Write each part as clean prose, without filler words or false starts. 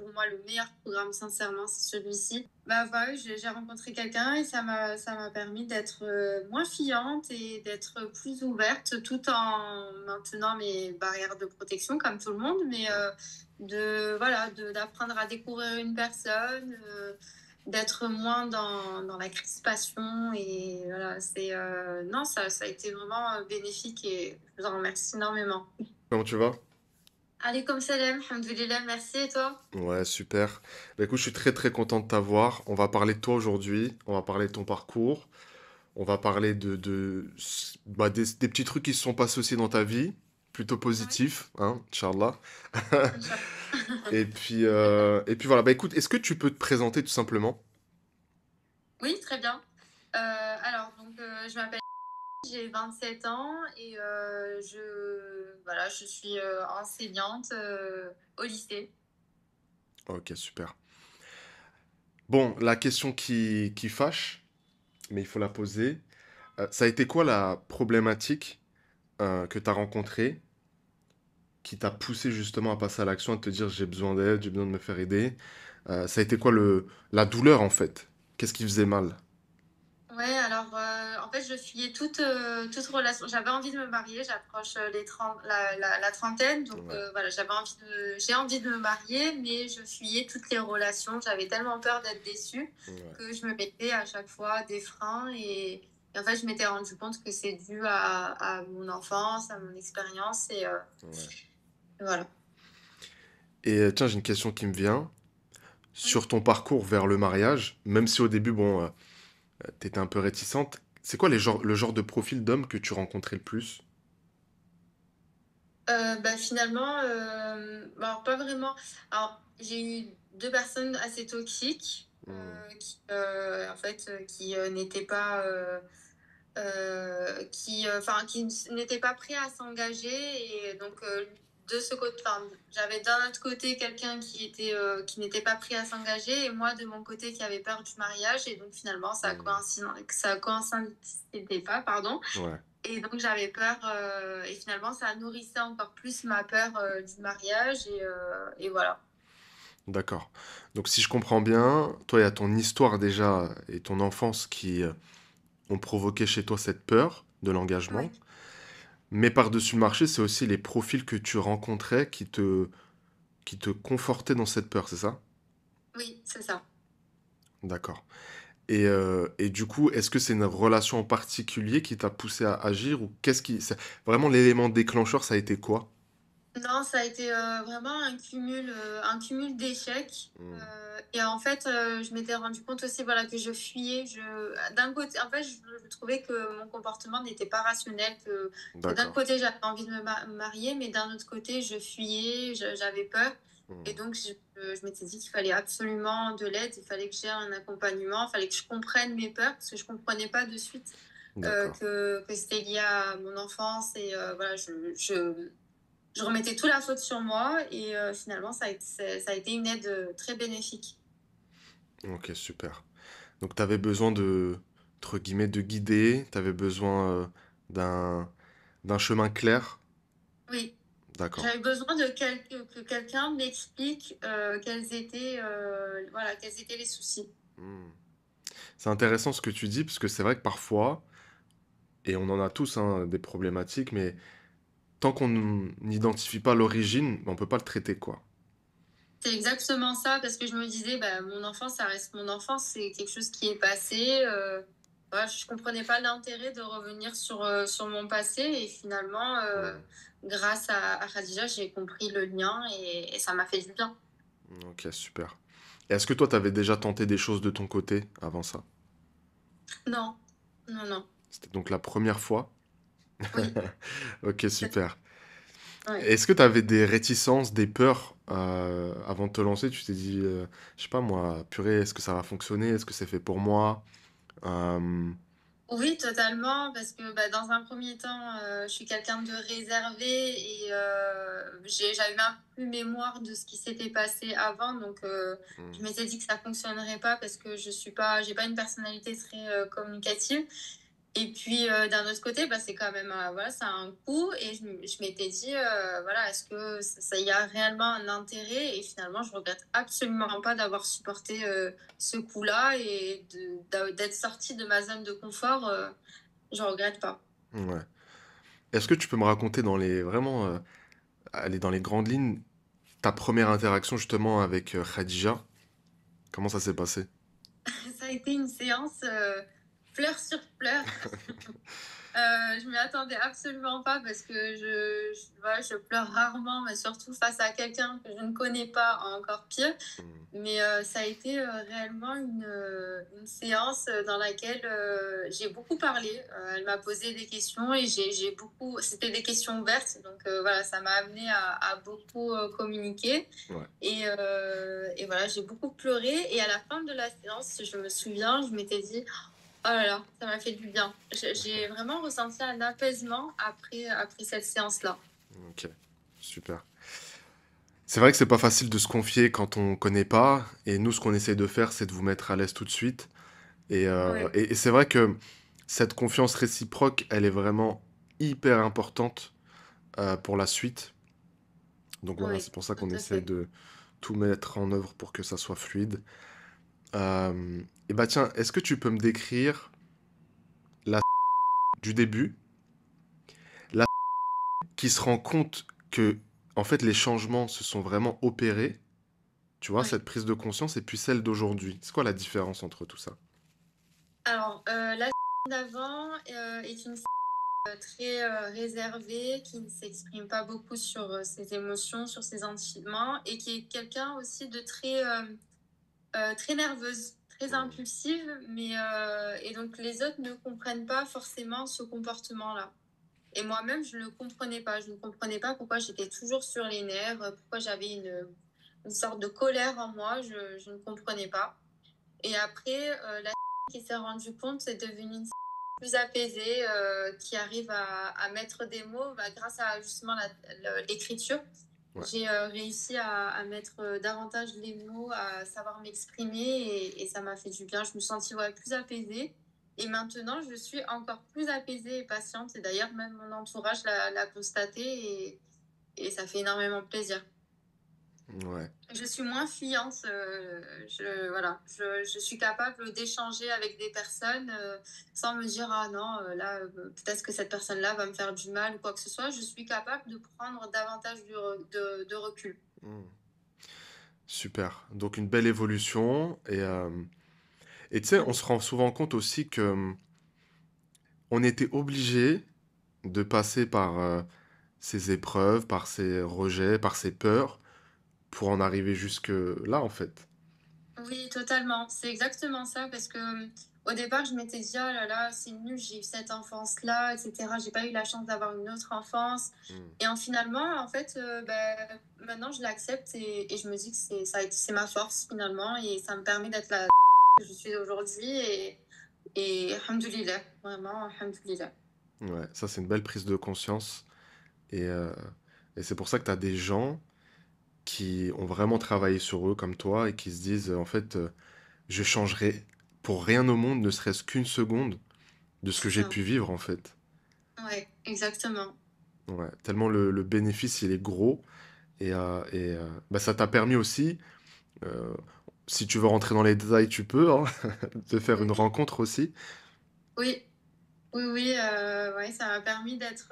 pour moi le meilleur programme, sincèrement, c'est celui-ci. Bah voilà, j'ai rencontré quelqu'un et ça m'a permis d'être moins fiante et d'être plus ouverte tout en maintenant mes barrières de protection comme tout le monde, mais voilà, d'apprendre à découvrir une personne, d'être moins dans la crispation et voilà, non, ça a été vraiment bénéfique et je vous en remercie énormément. Comment tu vas? Allez, salam, alhamdoulilah, merci et toi? Ouais, super. Bah, écoute, je suis très très content de t'avoir. On va parler de toi aujourd'hui, on va parler de ton parcours, on va parler des petits trucs qui se sont passés aussi dans ta vie, plutôt Oui, positifs, hein, Inch'Allah. Inch'Allah. Et puis voilà, bah écoute, est-ce que tu peux te présenter tout simplement? Oui, très bien. Alors, donc, je m'appelle, j'ai 27 ans et voilà, je suis enseignante au lycée. Ok, super. Bon, la question qui fâche, mais il faut la poser. Ça a été quoi la problématique que tu as rencontrée qui t'a poussé justement à passer à l'action, à te dire j'ai besoin d'aide, j'ai besoin de me faire aider? Ça a été quoi la douleur en fait? Qu'est-ce qui faisait mal? Ouais, alors en fait, je fuyais toute relation. J'avais envie de me marier, j'approche les 30, la trentaine, donc Ouais, voilà, j'ai envie de me marier, mais je fuyais toutes les relations. J'avais tellement peur d'être déçue ouais, que je me mettais à chaque fois des freins et en fait, je m'étais rendu compte que c'est dû à mon enfance, à mon expérience et ouais. voilà. Et tiens, j'ai une question qui me vient. Oui. Sur ton parcours vers le mariage, même si au début, bon, t'étais un peu réticente, c'est quoi le genre de profil d'homme que tu rencontrais le plus? Bah, finalement, bah, alors pas vraiment. Alors, j'ai eu deux personnes assez toxiques Hmm, en fait, qui n'étaient pas, enfin, n'étaient pas prêts à s'engager. Et donc, de ce côté, enfin, j'avais d'un autre côté quelqu'un qui n'était pas prêt à s'engager, et moi de mon côté qui avait peur du mariage. Et donc, finalement, hmm, ça coïncidait pas, pardon. ouais, Et donc j'avais peur, et finalement ça nourrissait encore plus ma peur du mariage, et voilà. d'accord. Donc si je comprends bien, toi, il y a ton histoire déjà et ton enfance qui ont provoqué chez toi cette peur de Oui, l'engagement. Mais par-dessus le marché, c'est aussi les profils que tu rencontrais qui te confortaient dans cette peur, c'est ça? oui, c'est ça. D'accord. Et du coup, est-ce que c'est une relation en particulier qui t'a poussé à agir ou vraiment l'élément déclencheur, ça a été quoi? Non, ça a été vraiment un cumul d'échecs. Hmm, Et en fait, je m'étais rendu compte aussi, voilà, que je fuyais. D'un côté, en fait, je trouvais que mon comportement n'était pas rationnel, que d'un d'accord. côté, j'avais envie de me marier, mais d'un autre côté, je fuyais, j'avais peur. Et Hmm, donc, je m'étais dit qu'il fallait absolument de l'aide, il fallait que j'ai un accompagnement, il fallait que je comprenne mes peurs, parce que je ne comprenais pas de suite d'accord. que c'était lié à mon enfance. Et voilà, je remettais tout la faute sur moi, et finalement, ça a été une aide très bénéfique. Ok, super. Donc, tu avais besoin entre guillemets, de guider, tu avais besoin d'un chemin clair. Oui, D'accord. j'avais besoin que quelqu'un m'explique quels étaient les soucis. Hmm. C'est intéressant ce que tu dis, parce que c'est vrai que parfois, et on en a tous hein, des problématiques, mais tant qu'on n'identifie pas l'origine, on peut pas le traiter, quoi. C'est exactement ça, parce que je me disais, bah, mon enfance, ça reste mon enfance, c'est quelque chose qui est passé. Voilà, je comprenais pas l'intérêt de revenir sur mon passé, et finalement, Hmm. grâce à Khadija, j'ai compris le lien, et ça m'a fait du bien. Ok, super. Et est-ce que toi, t'avais déjà tenté des choses de ton côté avant ça? Non, non, non. C'était donc la première fois? Oui, Ok, super. ouais. Est-ce que t'avais des réticences, des peurs avant de te lancer? Tu t'es dit, je sais pas moi, purée, est-ce que ça va fonctionner? Est-ce que c'est fait pour moi? Euh, Oui, totalement, parce que bah, dans un premier temps, je suis quelqu'un de réservé, et j'avais même plus mémoire de ce qui s'était passé avant, donc je m'étais dit que ça fonctionnerait pas parce que j'ai pas une personnalité très communicative. Et puis, d'un autre côté, bah, c'est quand même, voilà, ça a un coût et je m'étais dit, voilà, est-ce que ça y a réellement un intérêt? Et finalement, je regrette absolument pas d'avoir supporté, ce coût-là et d'être sortie de ma zone de confort, je regrette pas. Ouais. Est-ce que tu peux me raconter dans les vraiment, aller dans les grandes lignes, ta première interaction justement avec, Khadija? Comment ça s'est passé? Ça a été une séance, pleurs sur pleurs. Je m'y attendais absolument pas parce que voilà, je pleure rarement, mais surtout face à quelqu'un que je ne connais pas, encore pire. Mmh. Mais ça a été réellement une séance dans laquelle j'ai beaucoup parlé. Elle m'a posé des questions et j'ai beaucoup. C'était des questions ouvertes, donc voilà, ça m'a amené à beaucoup communiquer. Ouais. Et voilà, j'ai beaucoup pleuré. Et à la fin de la séance, je me souviens, je m'étais dit, oh là là, ça m'a fait du bien. J'ai vraiment ressenti un apaisement après cette séance-là. OK. Super. C'est vrai que c'est pas facile de se confier quand on connaît pas et nous, ce qu'on essaie de faire, c'est de vous mettre à l'aise tout de suite Oui, et c'est vrai que cette confiance réciproque, elle est vraiment hyper importante, pour la suite. Donc voilà, oui, c'est pour ça tout qu'on à essaie fait. de tout mettre en œuvre pour que ça soit fluide. Et bah, tiens, est-ce que tu peux me décrire la du début, la qui se rend compte que, en fait, les changements se sont vraiment opérés, tu vois, Oui. cette prise de conscience et puis celle d'aujourd'hui? C'est quoi la différence entre tout ça? Alors, la d'avant est une très réservée, qui ne s'exprime pas beaucoup sur ses émotions, sur ses sentiments, et qui est quelqu'un aussi de très nerveuse, très Mmh. impulsive, et donc les autres ne comprennent pas forcément ce comportement-là. Et moi-même, je ne le comprenais pas. Je ne comprenais pas pourquoi j'étais toujours sur les nerfs, pourquoi j'avais une sorte de colère en moi. Je ne comprenais pas. Et après, la qui s'est rendue compte, c'est devenue une plus apaisée, qui arrive à mettre des mots bah, grâce à justement l'écriture. Ouais. J'ai réussi à mettre davantage les mots, à savoir m'exprimer et ça m'a fait du bien. Je me sentis ouais, plus apaisée. Et maintenant, je suis encore plus apaisée et patiente. Et d'ailleurs, même mon entourage l'a constaté et ça fait énormément plaisir. Ouais. Je suis moins fuyante. Voilà, je suis capable d'échanger avec des personnes sans me dire ah non, là, peut-être que cette personne-là va me faire du mal ou quoi que ce soit. Je suis capable de prendre davantage de recul. Mmh. Super. Donc une belle évolution et tu sais, on Oui, se rend souvent compte aussi que, on était obligé de passer par, ces épreuves, par ces rejets, par ces peurs pour en arriver jusque là, en fait. oui, totalement. C'est exactement ça parce que au départ, je m'étais dit, oh là là, c'est nul, j'ai eu cette enfance-là, etc. J'ai pas eu la chance d'avoir une autre enfance. Mmh. Et finalement, en fait, ben, maintenant, je l'accepte et je me dis que c'est ma force finalement et ça me permet d'être la que je suis aujourd'hui et alhamdoulilah, vraiment, alhamdoulilah. Ouais, ça, c'est une belle prise de conscience et heu et c'est pour ça que tu as des gens qui ont vraiment travaillé sur eux comme toi et qui se disent, «En fait, je changerai pour rien au monde, ne serait-ce qu'une seconde de ce que C'est j'ai ça. pu vivre», en fait. Ouais, exactement. Ouais, tellement le bénéfice, il est gros bah, ça t'a permis aussi, heu, si tu veux rentrer dans les détails, tu peux, hein, de faire une Oui, rencontre aussi. oui, oui, oui, ouais, ça m'a permis d'être.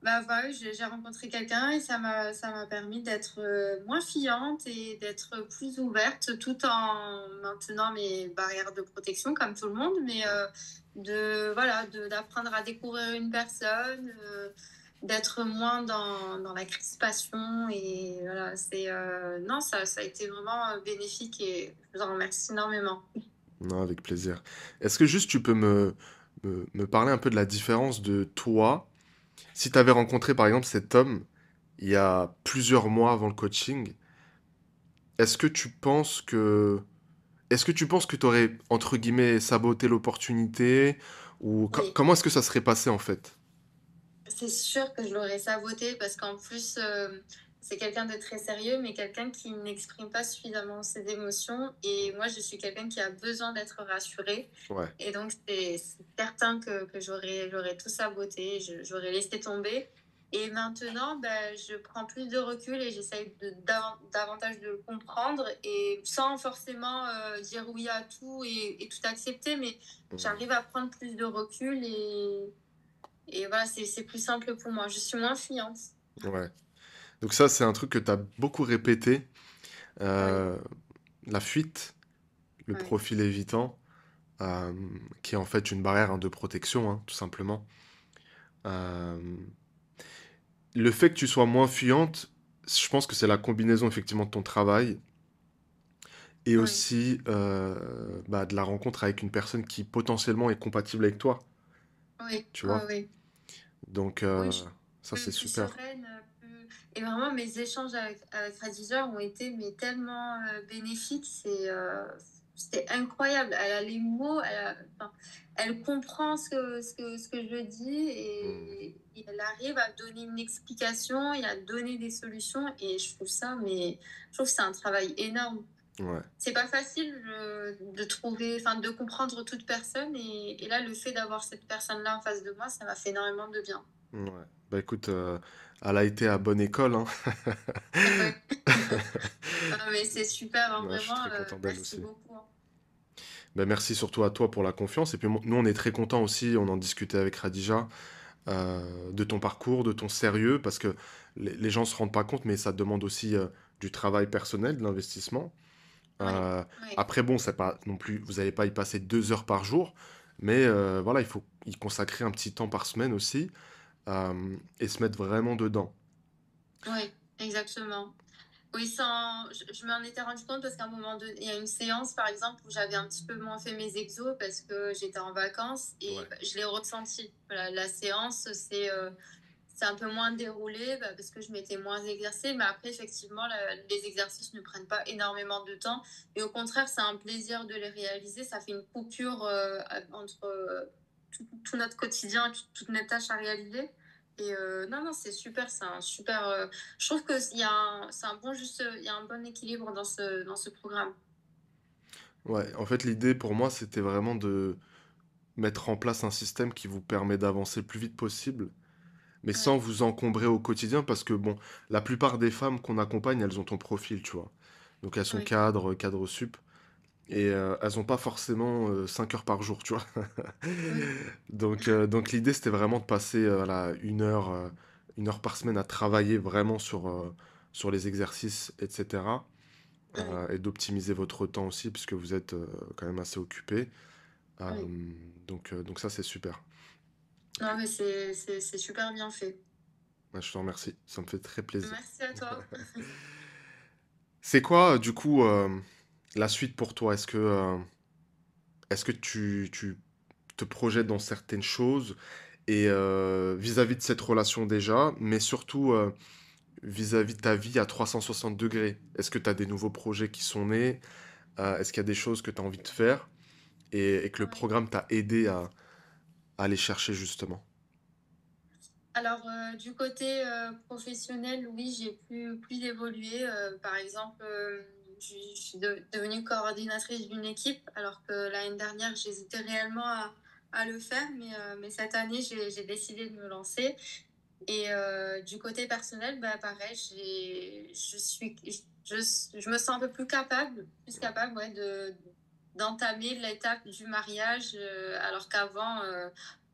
Bah, voilà, j'ai rencontré quelqu'un et ça m'a permis d'être moins fiante et d'être plus ouverte tout en maintenant mes barrières de protection comme tout le monde, mais voilà, d'apprendre à découvrir une personne, d'être moins dans la crispation et voilà, non, ça a été vraiment bénéfique et je vous en remercie énormément. Non, avec plaisir. Est-ce que juste tu peux me parler un peu de la différence de toi, si tu avais rencontré par exemple cet homme il y a plusieurs mois avant le coaching, est-ce que tu penses que est-ce que tu penses que tu aurais entre guillemets «saboté l'opportunité» ou Oui. comment est-ce que ça serait passé en fait? C'est sûr que je l'aurais saboté parce qu'en plus, c'est quelqu'un de très sérieux, mais quelqu'un qui n'exprime pas suffisamment ses émotions. Et moi, je suis quelqu'un qui a besoin d'être rassuré. Ouais, Et donc, c'est certain que j'aurais tout saboté, j'aurais laissé tomber. Et maintenant, ben, je prends plus de recul et j'essaye davantage de le comprendre et sans forcément dire oui à tout et tout accepter, mais mm, j'arrive à prendre plus de recul et voilà, c'est plus simple pour moi. Je suis moins fuyante. ouais. Donc ça, c'est un truc que tu as beaucoup répété. Oui, euh, la fuite, le oui, profil évitant, euh, qui est en fait une barrière hein, de protection, hein, tout simplement. Euh, le fait que tu sois moins fuyante, je pense que c'est la combinaison effectivement de ton travail et oui, aussi bah, de la rencontre avec une personne qui potentiellement est compatible avec toi, oui, tu oui, vois. oui. Donc Oui, ça, c'est plus super. sereine. Et vraiment, mes échanges avec Khadija ont été mais, tellement bénéfiques. C'était incroyable. Elle a les mots, enfin, elle comprend ce que je dis Mm. et elle arrive à donner une explication et à donner des solutions. Et je trouve ça, mais je trouve que c'est un travail énorme. Ouais, C'est pas facile de trouver, enfin, de comprendre toute personne. Et là, le fait d'avoir cette personne-là en face de moi, ça m'a fait énormément de bien. ouais. Bah écoute, elle a été à bonne école, hein. Ouais. Ah, mais c'est super, hein, Ouais, je suis vraiment. très content d'elle Merci aussi. beaucoup, hein. Ben, merci surtout à toi pour la confiance. Et puis nous, on est très contents aussi, on en discutait avec Khadija, de ton parcours, de ton sérieux, parce que les gens se rendent pas compte, mais ça demande aussi du travail personnel, de l'investissement. Oui, Euh, oui, après, bon, c'est pas non plus, vous n'allez pas y passer 2 heures par jour, mais voilà, il faut y consacrer un petit temps par semaine aussi, et se mettre vraiment dedans. oui, exactement. Oui, je m'en étais rendu compte parce qu'à un moment donné, il y a une séance, par exemple, où j'avais un petit peu moins fait mes exos parce que j'étais en vacances et Ouais. bah, je l'ai ressenti. Voilà, la séance, c'est un peu moins déroulé bah, parce que je m'étais moins exercée. Mais après, effectivement, les exercices ne prennent pas énormément de temps. Et au contraire, c'est un plaisir de les réaliser. Ça fait une coupure entre tout notre quotidien, toutes nos tâches à réaliser. Et non, non, c'est super. C'est un super. Je trouve que c'est un bon juste, il y a un bon équilibre dans ce programme. Ouais, en fait, l'idée pour moi, c'était vraiment de mettre en place un système qui vous permet d'avancer le plus vite possible, mais sans Oui, vous encombrer au quotidien, parce que bon, la plupart des femmes qu'on accompagne, elles ont ton profil, tu vois. Donc elles sont oui, cadres sup, et elles ont pas forcément 5 heures par jour, tu vois. oui, Donc l'idée, c'était vraiment de passer voilà, 1 heure par semaine à travailler vraiment sur les exercices, etc. oui, Et d'optimiser votre temps aussi, puisque vous êtes quand même assez occupé. Euh, oui. donc ça, c'est super. Non, mais c'est super bien fait. Ouais, je te remercie, ça me fait très plaisir. Merci à toi. C'est quoi, du coup, la suite pour toi? Est-ce que tu te projettes dans certaines choses et vis-à-vis de cette relation déjà, mais surtout vis-à-vis de ta vie à 360 degrés? Est-ce que tu as des nouveaux projets qui sont nés? Est-ce qu'il y a des choses que tu as envie de faire et que le Oui. programme t'a aidé à aller chercher justement? Alors, du côté professionnel, oui, j'ai plus évolué. Par exemple, je suis devenue coordinatrice d'une équipe, alors que l'année dernière, j'hésitais réellement à le faire, mais cette année, j'ai décidé de me lancer. Et du côté personnel, bah, pareil, je me sens un peu plus capable ouais, d'entamer l'étape du mariage, alors qu'avant,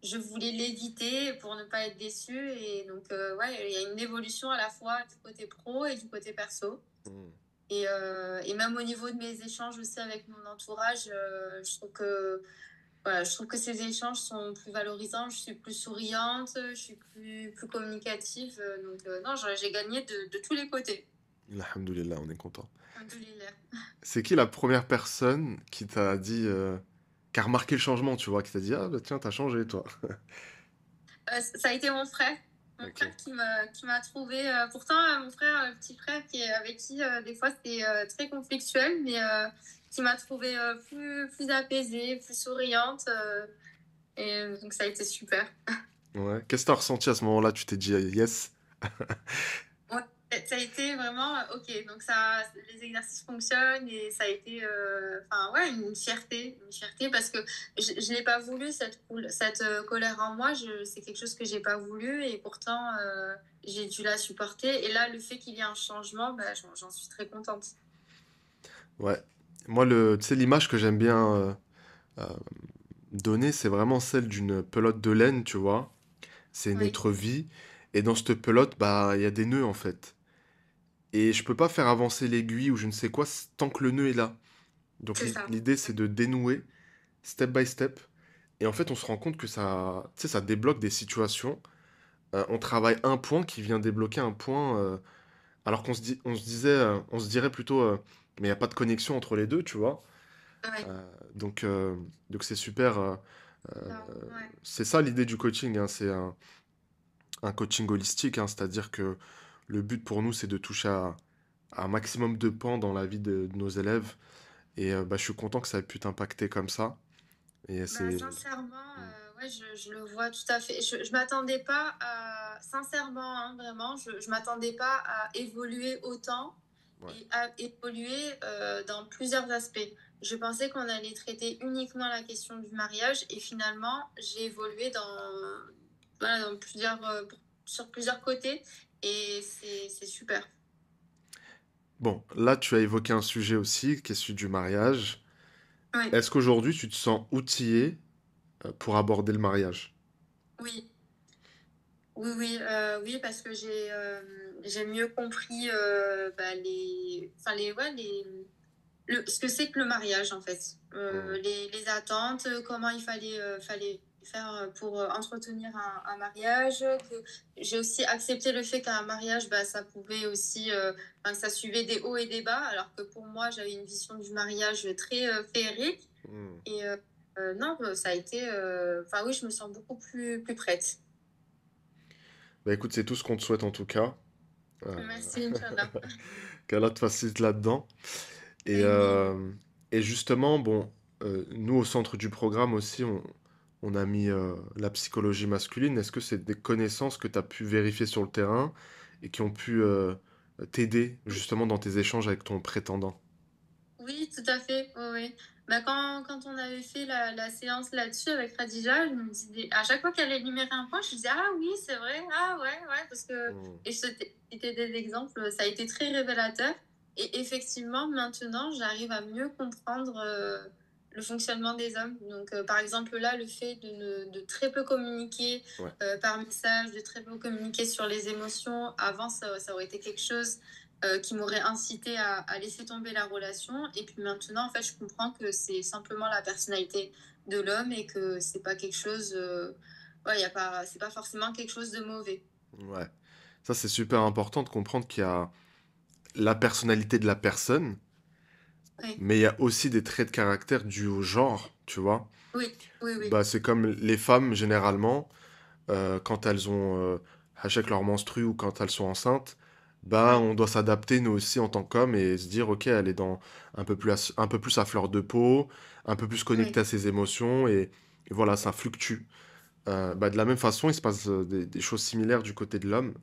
je voulais l'éviter pour ne pas être déçue. Et donc, ouais, il y a une évolution à la fois du côté pro et du côté perso. Hmm. Et même au niveau de mes échanges aussi avec mon entourage, je trouve que voilà, je trouve que ces échanges sont plus valorisants, je suis plus souriante, je suis plus communicative. Donc, non, j'ai gagné de tous les côtés. Alhamdoulilah, on est content. Alhamdoulilah. C'est qui la première personne qui t'a dit, qui a remarqué le changement, tu vois, qui t'a dit, ah bah tiens, t'as changé, toi. Ça a été mon frère. Mon Ok. frère qui m'a trouvé. Pourtant, mon frère, le petit frère, avec qui des fois c'était très conflictuel, mais qui m'a trouvé plus apaisée, plus souriante. Et donc, ça a été super. Ouais. Qu'est-ce que t'as ressenti à ce moment-là? Tu t'es dit, yes. Ouais. Ça a été vraiment, ok, donc ça, les exercices fonctionnent et ça a été, enfin ouais, une fierté parce que je l'ai pas voulu cette colère en moi, c'est quelque chose que j'ai pas voulu et pourtant j'ai dû la supporter et là le fait qu'il y ait un changement, bah, j'en suis très contente. Ouais. Moi, tu sais, l'image que j'aime bien euh, donner, c'est vraiment celle d'une pelote de laine, tu vois. C'est Oui, notre vie. Et dans cette pelote, bah, il y a des nœuds, en fait. Et je peux pas faire avancer l'aiguille ou je ne sais quoi tant que le nœud est là. Donc c'est ça. l'idée, c'est de dénouer step by step. Et en fait, on se rend compte que ça, tu sais, ça débloque des situations. On travaille un point qui vient débloquer un point, alors on se disait, on se dirait plutôt, mais il n'y a pas de connexion entre les deux, tu vois. Ouais, Euh, donc, euh, donc c'est super. Euh, ça, ouais. c'est ça l'idée du coaching, hein, c'est un coaching holistique, hein, c'est-à-dire que le but pour nous, c'est de toucher à un maximum de pans dans la vie de nos élèves. Et bah, je suis content que ça ait pu t'impacter comme ça. Et Bah, c'est. sincèrement, ouais, je le vois tout à fait. Je m'attendais pas à, sincèrement, hein, vraiment, je m'attendais pas à évoluer autant Ouais. et à évoluer dans plusieurs aspects. Je pensais qu'on allait traiter uniquement la question du mariage et finalement, j'ai évolué voilà, sur plusieurs côtés et c'est super. Bon, là, tu as évoqué un sujet aussi, qui est celui du mariage. Oui, Est-ce qu'aujourd'hui, tu te sens outillé pour aborder le mariage? oui. Oui, parce que j'ai mieux compris bah, enfin ouais, ce que c'est que le mariage en fait. Hmm. Les attentes, comment fallait faire pour entretenir un mariage. Que j'ai aussi accepté le fait qu'un mariage, bah, ça pouvait aussi, enfin, que ça suivait des hauts et des bas, alors que pour moi, j'avais une vision du mariage très féerique. Hmm. Et non, ça a été, enfin oui, je me sens beaucoup plus prête. Bah écoute, c'est tout ce qu'on te souhaite en tout cas. Euh, Merci, Inch'Allah. qu'Allah te facilite là-dedans. Et, Amen. euh, et justement, bon, nous au centre du programme aussi, on a mis la psychologie masculine. Est-ce que c'est des connaissances que tu as pu vérifier sur le terrain et qui ont pu t'aider justement dans tes échanges avec ton prétendant? Oui, tout à fait. Oui, oui. Bah, quand on avait fait la séance là-dessus avec Khadija, je me disais, à chaque fois qu'elle énumérait un point, je disais, ah oui, c'est vrai, ah ouais, ouais, parce que, Hmm. et c'était des exemples, ça a été très révélateur. Et effectivement, maintenant, j'arrive à mieux comprendre le fonctionnement des hommes. Donc, par exemple, là, le fait de très peu communiquer Ouais. par message, de très peu communiquer sur les émotions, avant, ça aurait été quelque chose qui m'aurait incité à laisser tomber la relation. Et puis maintenant, en fait, je comprends que c'est simplement la personnalité de l'homme et que c'est pas quelque chose, ouais, c'est pas forcément quelque chose de mauvais. Ouais. Ça, c'est super important de comprendre qu'il y a la personnalité de la personne, Oui, mais il y a aussi des traits de caractère dus au genre, tu vois. oui, oui, oui, Bah, c'est comme les femmes, généralement, quand elles ont hachek leur menstru ou quand elles sont enceintes, bah, oui, on doit s'adapter nous aussi en tant qu'hommes et se dire, ok, elle est dans un peu plus à fleur de peau, un peu plus connectée oui, à ses émotions et voilà, ça fluctue. Bah, de la même façon, il se passe des choses similaires du côté de l'homme.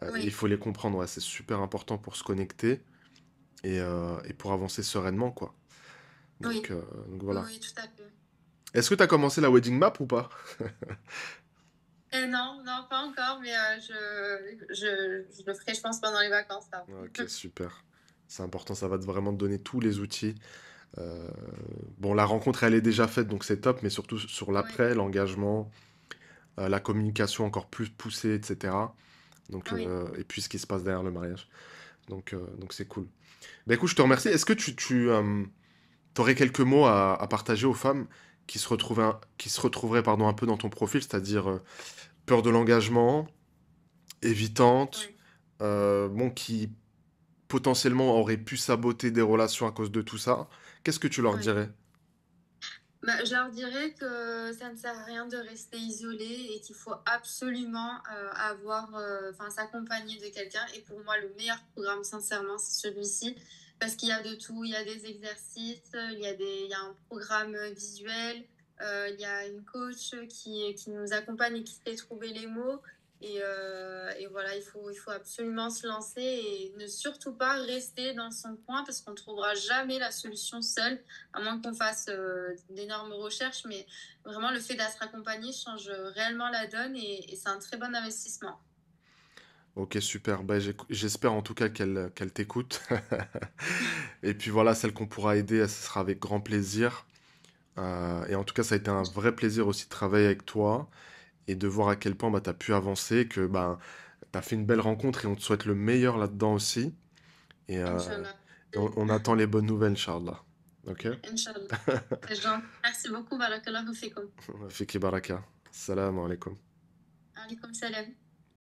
Et il oui, faut les comprendre, ouais, c'est super important pour se connecter et pour avancer sereinement, quoi. Donc, oui, euh, donc oui, voilà. oui, tout à fait. Est-ce que tu as commencé la wedding map ou pas? Et non, non, pas encore, mais je le ferai, je pense, pendant les vacances, là. Ok, super. C'est important, ça va vraiment te donner tous les outils. Euh, bon, la rencontre, elle est déjà faite, donc c'est top, mais surtout sur Oui, l'après, l'engagement, la communication encore plus poussée, etc. oui, Et puis ce qui se passe derrière le mariage. Donc c'est cool. Ben écoute, je te remercie. Est-ce que tu aurais quelques mots à partager aux femmes qui se retrouveraient pardon, un peu dans ton profil, c'est-à-dire peur de l'engagement, évitante, oui. bon, qui potentiellement auraient pu saboter des relations à cause de tout ça? Qu'est-ce que tu leur Oui. dirais? Bah, je leur dirais que ça ne sert à rien de rester isolé et qu'il faut absolument enfin, s'accompagner de quelqu'un. Et pour moi, le meilleur programme, sincèrement, c'est celui-ci. Parce qu'il y a de tout. Il y a des exercices, il y a un programme visuel, il y a une coach qui nous accompagne et qui sait trouver les mots. Et voilà, il faut absolument se lancer et ne surtout pas rester dans son coin parce qu'on ne trouvera jamais la solution seul, à moins qu'on fasse d'énormes recherches. Mais vraiment, le fait d'être accompagné change réellement la donne et c'est un très bon investissement. Ok, super. Bah, j'espère en tout cas qu'elle t'écoute. Et puis voilà, celle qu'on pourra aider, ce sera avec grand plaisir. Et en tout cas, ça a été un vrai plaisir aussi de travailler avec toi et de voir à quel point bah, tu as pu avancer, que bah, tu as fait une belle rencontre et on te souhaite le meilleur là-dedans aussi. Et, Inch'Allah. on attend les bonnes nouvelles, Inch'Allah. Ok? Inch'Allah. C'est gentil. Merci beaucoup. Barakallahu fikum. Fiki baraka. Salam alaikum. Alaikum salam.